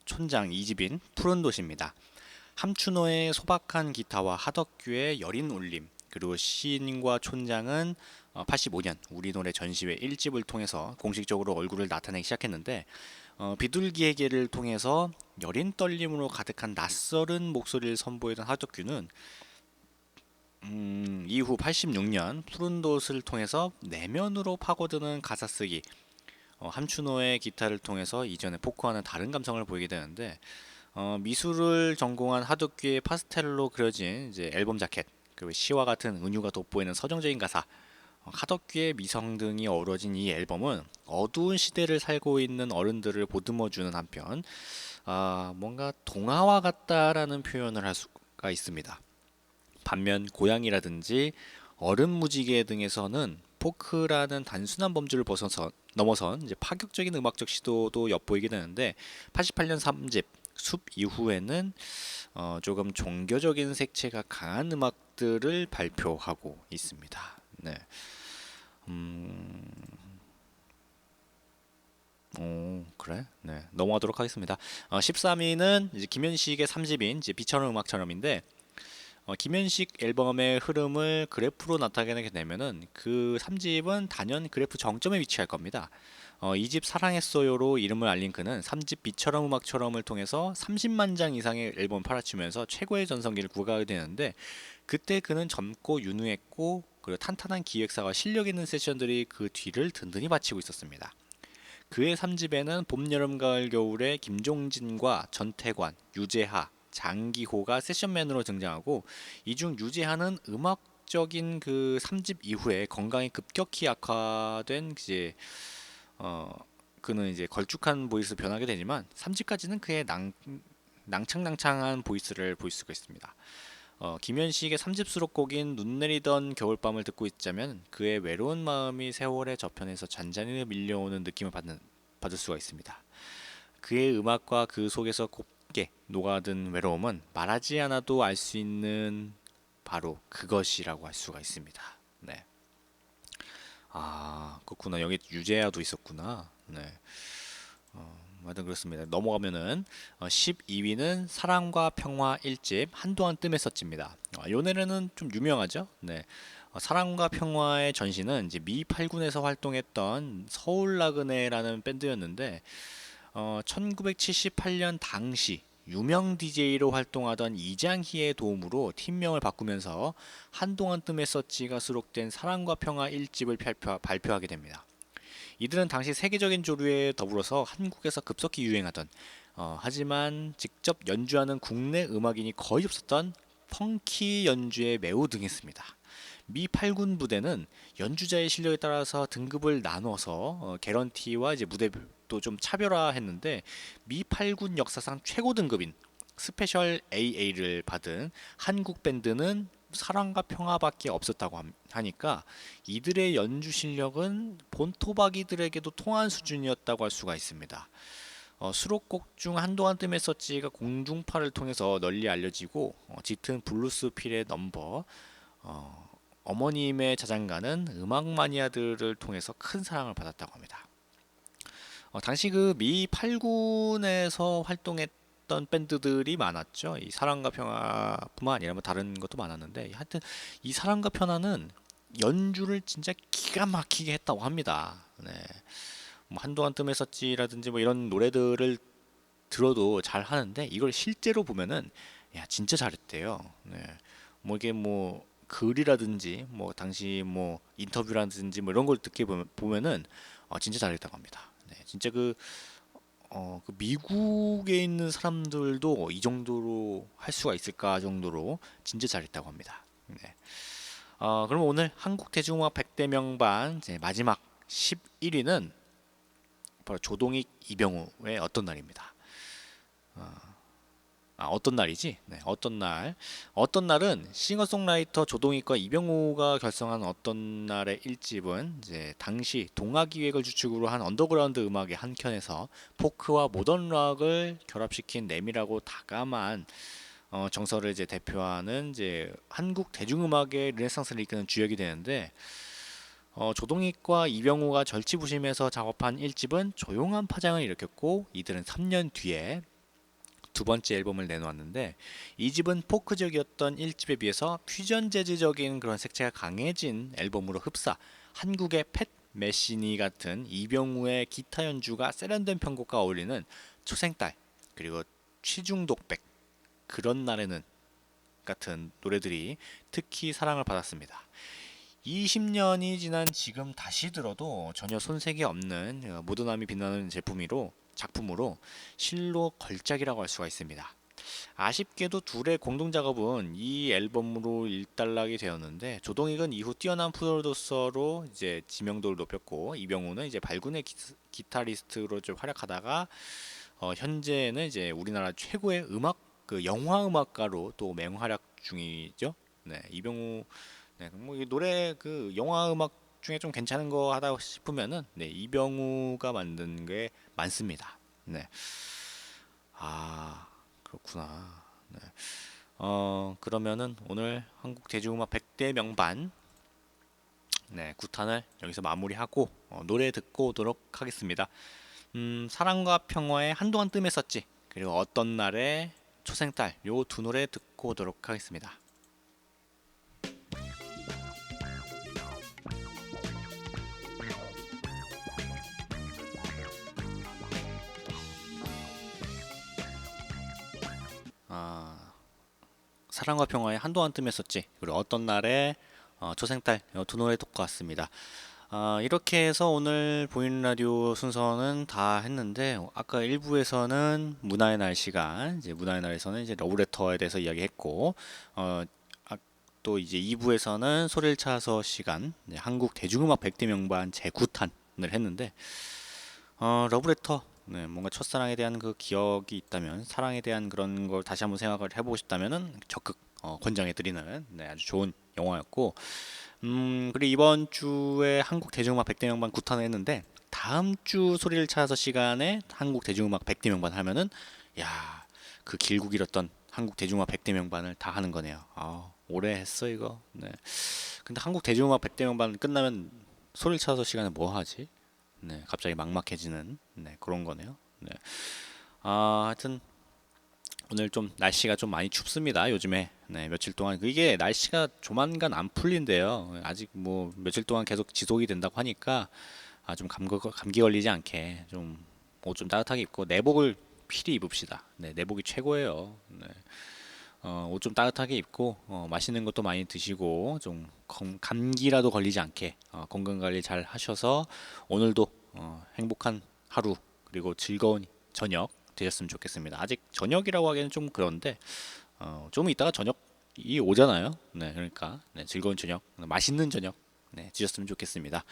촌장 2집인 푸른 도시입니다. 함춘호의 소박한 기타와 하덕규의 여린 울림 그리고 시인과 촌장은 85년 우리 노래 전시회 1집을 통해서 공식적으로 얼굴을 나타내기 시작했는데 비둘기에게를 통해서 여린 떨림으로 가득한 낯설은 목소리를 선보이던 하덕규는 이후 86년 푸른 돛을 통해서 내면으로 파고드는 가사 쓰기 함춘호의 기타를 통해서 이전의 포크와는 다른 감성을 보이게 되는데 미술을 전공한 하덕규의 파스텔로 그려진 이제 앨범 자켓 그리고 시와 같은 은유가 돋보이는 서정적인 가사 하덕규의 미성 등이 어우러진 이 앨범은 어두운 시대를 살고 있는 어른들을 보듬어주는 한편 뭔가 동화와 같다라는 표현을 할 수가 있습니다. 반면 고양이라든지 얼음 무지개 등에서는 포크라는 단순한 범주를 넘어선 이제 파격적인 음악적 시도도 엿보이게 되는데 88년 3집 숲 이후에는 조금 종교적인 색채가 강한 음악들을 발표하고 있습니다. 네. 그래? 네. 넘어가도록 하겠습니다. 13위는 이제 김현식의 3집인 이제 비처럼 음악처럼인데 김현식 앨범의 흐름을 그래프로 나타내게 되면은 그 3집은 단연 그래프 정점에 위치할 겁니다. 2집 사랑했어요로 이름을 알린 그는 3집 비처럼 음악처럼을 통해서 30만 장 이상의 앨범을 팔아치면서 최고의 전성기를 구가하게 되는데 그때 그는 젊고 유능했고 그리고 탄탄한 기획사와 실력 있는 세션들이 그 뒤를 든든히 바치고 있었습니다. 그의 3집에는 봄, 여름, 가을, 겨울에 김종진과 전태관, 유재하, 장기호가 세션맨으로 등장하고 이 중 유재하는 음악적인 그 3집 이후에 건강이 급격히 악화된 이제 그는 이제 걸쭉한 보이스로 변하게 되지만 3집까지는 그의 낭창낭창한 보이스를 볼 수가 있습니다. 김현식의 3집 수록곡인 눈 내리던 겨울밤을 듣고 있자면 그의 외로운 마음이 세월의 저편에서 잔잔히 밀려오는 느낌을 받을 수가 있습니다. 그의 음악과 그 속에서 곱게 녹아든 외로움은 말하지 않아도 알 수 있는 바로 그것이라고 할 수가 있습니다. 네. 아, 그렇구나. 여기 유재하도 있었구나. 네. 하여튼 그렇습니다. 넘어가면은 12위는 사랑과 평화 1집 한동안 뜸했었집니다. 요 노래는 좀 유명하죠. 네. 사랑과 평화의 전신은 이제 미 8군에서 활동했던 서울나그네라는 밴드였는데 1978년 당시 유명 DJ로 활동하던 이장희의 도움으로 팀명을 바꾸면서 한동안 뜸했었지가 수록된 사랑과 평화 1집을 발표하게 됩니다. 이들은 당시 세계적인 조류에 더불어서 한국에서 급속히 유행하던 하지만 직접 연주하는 국내 음악인이 거의 없었던 펑키 연주에 매우 등했습니다. 미 8군 부대는 연주자의 실력에 따라서 등급을 나눠서 개런티와 이제 무대도 좀 차별화했는데 미 8군 역사상 최고 등급인 스페셜 AA를 받은 한국 밴드는 사랑과 평화밖에 없었다고 하니까 이들의 연주 실력은 본토박이들에게도 통한 수준이었다고 할 수가 있습니다. 수록곡 중 한동안 뜸했었지가 공중파를 통해서 널리 알려지고 짙은 블루스 필의 넘버, 어머님의 자장가는 음악 마니아들을 통해서 큰 사랑을 받았다고 합니다. 당시 그 미 8군에서 활동했던 밴드들이 많았죠. 이 사랑과 평화뿐만 아니라 뭐 다른 것도 많았는데 하여튼 이 사랑과 평화는 연주를 진짜 기가 막히게 했다고 합니다. 네. 뭐 한동안 뜸했었지라든지 뭐 이런 노래들을 들어도 잘 하는데 이걸 실제로 보면은 야 진짜 잘했대요. 네. 뭐 이게 뭐 글이라든지 뭐 당시 뭐 인터뷰라든지 뭐 이런 걸 듣게 보면은 진짜 잘했다고 합니다. 네. 진짜 그 미국에 있는 사람들도 이 정도로 할 수가 있을까 정도로 진짜 잘했다고 합니다. 네. 그럼 오늘 한국 대중음악 100대 명반 이제 마지막 11위는 바로 조동익, 이병우의 어떤 날입니다. 어떤 날이지? 네, 어떤 날. 어떤 날은 싱어송라이터 조동익과 이병우가 결성한 어떤 날의 1집은 이제 당시 동아기획을 주축으로 한 언더그라운드 음악의 한 켠에서 포크와 모던 락을 결합시킨 내밀하고 다감한 정서를 이제 대표하는 이제 한국 대중음악의 르네상스를 이끄는 주역이 되는데 조동익과 이병우가 절치부심해서 작업한 1집은 조용한 파장을 일으켰고 이들은 3년 뒤에 두 번째 앨범을 내놓았는데 이 집은 포크적이었던 1집에 비해서 퓨전 재즈적인 그런 색채가 강해진 앨범으로 흡사 한국의 팻 메시니 같은 이병우의 기타 연주가 세련된 편곡과 어울리는 초생딸 그리고 취중독백 그런 날에는 같은 노래들이 특히 사랑을 받았습니다. 20년이 지난 지금 다시 들어도 전혀 손색이 없는 모던함이 빛나는 작품으로 실로 걸작이라고 할 수가 있습니다. 아쉽게도 둘의 공동 작업은 이 앨범으로 일단락이 되었는데 조동익은 이후 뛰어난 프로듀서로 이제 지명도를 높였고 이병우는 이제 발군의 기타리스트로 좀 활약하다가 현재는 이제 우리나라 최고의 그 영화 음악가로 또 맹활약 중이죠. 네, 이병우 네, 뭐 이 노래 그 영화 음악 중에 좀 괜찮은 거 하다 싶으면은 네, 이병우가 만든 게 많습니다. 네. 그렇구나. 네. 그러면은 오늘 한국 대중음악 100대 명반 네, 9탄을 여기서 마무리하고 노래 듣고 오도록 하겠습니다. 사랑과 평화에 한동안 뜸했었지. 그리고 어떤 날에 초생딸 요 두 노래 듣고 오도록 하겠습니다. 사랑과 평화에 한동안 뜸했었지. 그리고 어떤 날에 초생딸 두 노래 듣고 왔습니다. 이렇게 해서 오늘 보이는 라디오 순서는 다 했는데 아까 1부에서는 문화의 날 시간, 이제 문화의 날에서는 이제 러브레터에 대해서 이야기했고 어, 또 이제 2부에서는 소리를 찾아서 시간, 이제 한국 대중음악 100대 명반 제9탄을 했는데 러브레터, 네, 뭔가 첫사랑에 대한 그 기억이 있다면 사랑에 대한 그런 걸 다시 한번 생각을 해보고 싶다면은 적극 권장해드리는 네, 아주 좋은 영화였고 그리고 이번 주에 한국 대중음악 100대 명반 9탄을 했는데 다음 주 소리를 찾아서 시간에 한국 대중음악 100대 명반 하면은 야, 그 길고 길었던 한국 대중음악 100대 명반을 다 하는 거네요. 오래 했어 이거. 네. 근데 한국 대중음악 100대 명반 끝나면 소리를 찾아서 시간에 뭐 하지? 네, 갑자기 막막해지는 네, 그런 거네요. 네. 하여튼 오늘 좀 날씨가 좀 많이 춥습니다. 요즘에 네, 며칠 동안 이게 날씨가 조만간 안 풀린대요. 아직 뭐 며칠 동안 계속 지속이 된다고 하니까 좀 감기 걸리지 않게 좀 옷 좀 따뜻하게 입고 내복을 필히 입읍시다. 네, 내복이 최고예요. 네. 옷 좀 따뜻하게 입고 맛있는 것도 많이 드시고 좀 감기라도 걸리지 않게 건강 관리 잘 하셔서 오늘도 행복한 하루 그리고 즐거운 저녁 되셨으면 좋겠습니다. 아직 저녁이라고 하기에는 좀 그런데 좀 이따가 저녁이 오잖아요. 네, 그러니까 네, 즐거운 저녁, 맛있는 저녁 네, 드셨으면 좋겠습니다.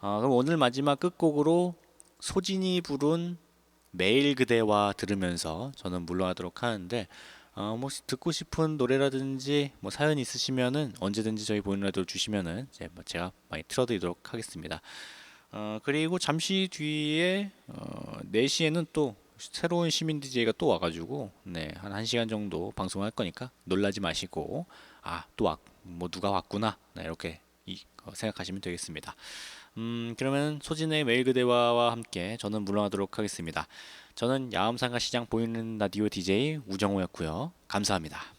그럼 오늘 마지막 끝곡으로 소진이 부른 매일 그대와 들으면서 저는 물러나도록 하는데 뭐 듣고 싶은 노래라든지 뭐 사연 있으시면은 언제든지 저희 보이는 라디오 주시면은 이제 뭐 제가 많이 틀어드리도록 하겠습니다. 그리고 잠시 뒤에 4시에는 또 새로운 시민 DJ가 또 와가지고 네, 한 1시간 정도 방송할 거니까 놀라지 마시고 뭐 누가 왔구나 네, 이렇게 생각하시면 되겠습니다. 그러면 소진의 매일 그대와 함께 저는 물러나도록 하겠습니다. 저는 야암상가 시장 보이는 라디오 DJ 우정호였고요. 감사합니다.